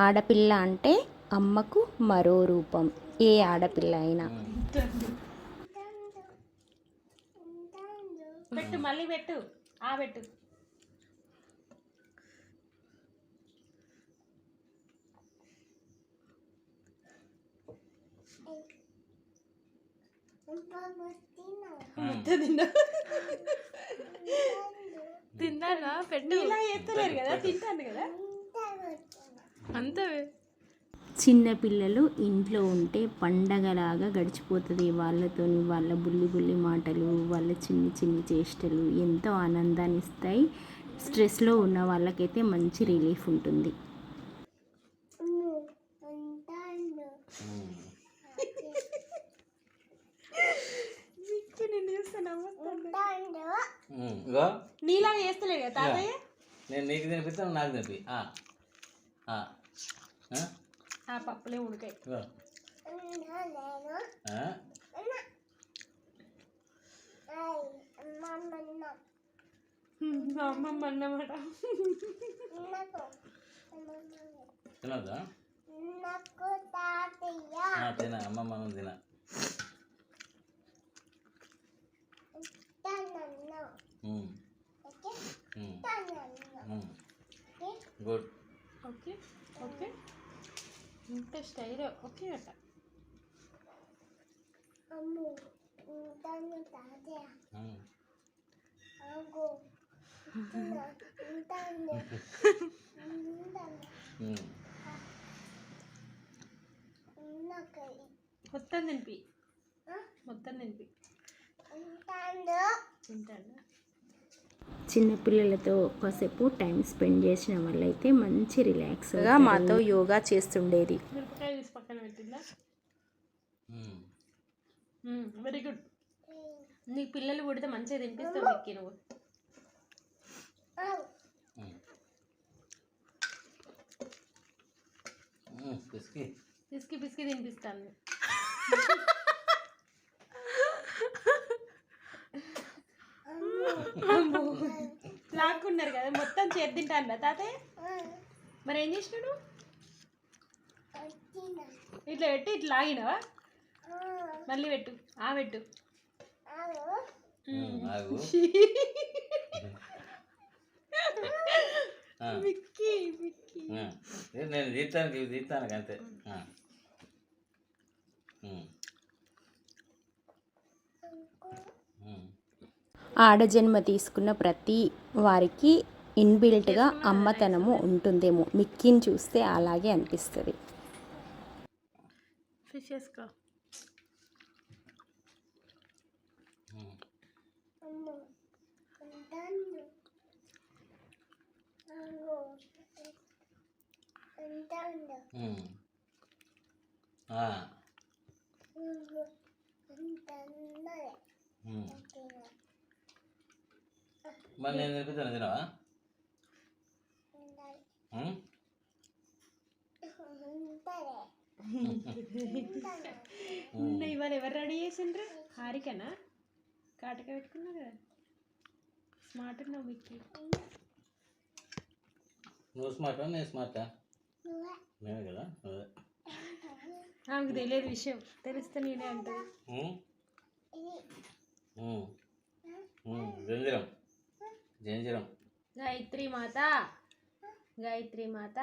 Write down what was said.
ఆడపిల్ల అంటే అమ్మకు మరో రూపం, ఏ ఆడపిల్ల అయినా. పెట్టు, మళ్ళీ పెట్టు, పెట్టు. తిన్నానా? పెట్టు. ఇలా చేస్తలేరు కదా, తింటాను కదా అంతే. చిన్నపిల్లలు ఇంట్లో ఉంటే పండగలాగా గడిచిపోతుంది. వాళ్ళతోని వాళ్ళ బుల్లి బుల్లి మాటలు, వాళ్ళ చిన్ని చిన్ని చేష్టలు ఎంతో ఆనందాన్ని ఇస్తాయి. స్ట్రెస్లో ఉన్న వాళ్ళకైతే మంచి రిలీఫ్ ఉంటుంది. నీలా చేస్తలేదు కదా తాతయ్య. నేను నీకు తినిపిస్తాను, నాకు తినిపి. పప్పులే ఉడికాయి. అమ్మమ్మ అన్నమాట. తినద్దా? తిన అమ్మమ్మ తిన. గుడ్. ఓకే ఓకే, ఇంత స్టైల్. ఓకే అట్ట. మొత్తం తినిపి, మొత్తం తినిపి. తింటాడు. చిన్నపిల్లలతో కాసేపు టైం స్పెండ్ చేసిన వాళ్ళైతే మంచి రిలాక్స్గా మాతో యోగా చేస్తుండేది. మిరపకాయ తీసి పక్కన పెట్టిందా? Very good. నీకు పిల్లలు పుడితే మంచిగా తినిపిస్తావు మిక్కి నువ్వు. పిసికి పిసికి తినిపిస్తాను. లాక్కున్నారు కదా, మొత్తం చేతి తింటాను తాతయ్య. మరి ఏం చేసినాడు? ఇట్లా పెట్టి ఇట్లా లాగినవా? మళ్ళీ పెట్టు, పెట్టు. Mickey Mickey. నేను తీస్తాను అంతే. ఆడజన్మ తీసుకున్న ప్రతి వారికి ఇన్బిల్ట్గా అమ్మతనము ఉంటుందేమో. మిక్కీని చూస్తే అలాగే అనిపిస్తుంది. ఫిష్ వేసుకో. మరి నేను తినిపిస్తాను, తినవా? ఇవాళ ఎవరు రెడీ చేసిండ్రు? హారికనా? కాటక పెట్టుకున్నా కదా, స్మార్ట్ ఉన్నావు మిక్కీ. నువ్వు స్మార్టా, నేను స్మార్టా? నేను కదా. నాకు తెలియదు విషయం, తెలిస్తే నేనే అంటుంది. జంజరం జంజరం. గాయత్రి మాత, గాయత్రి మాత.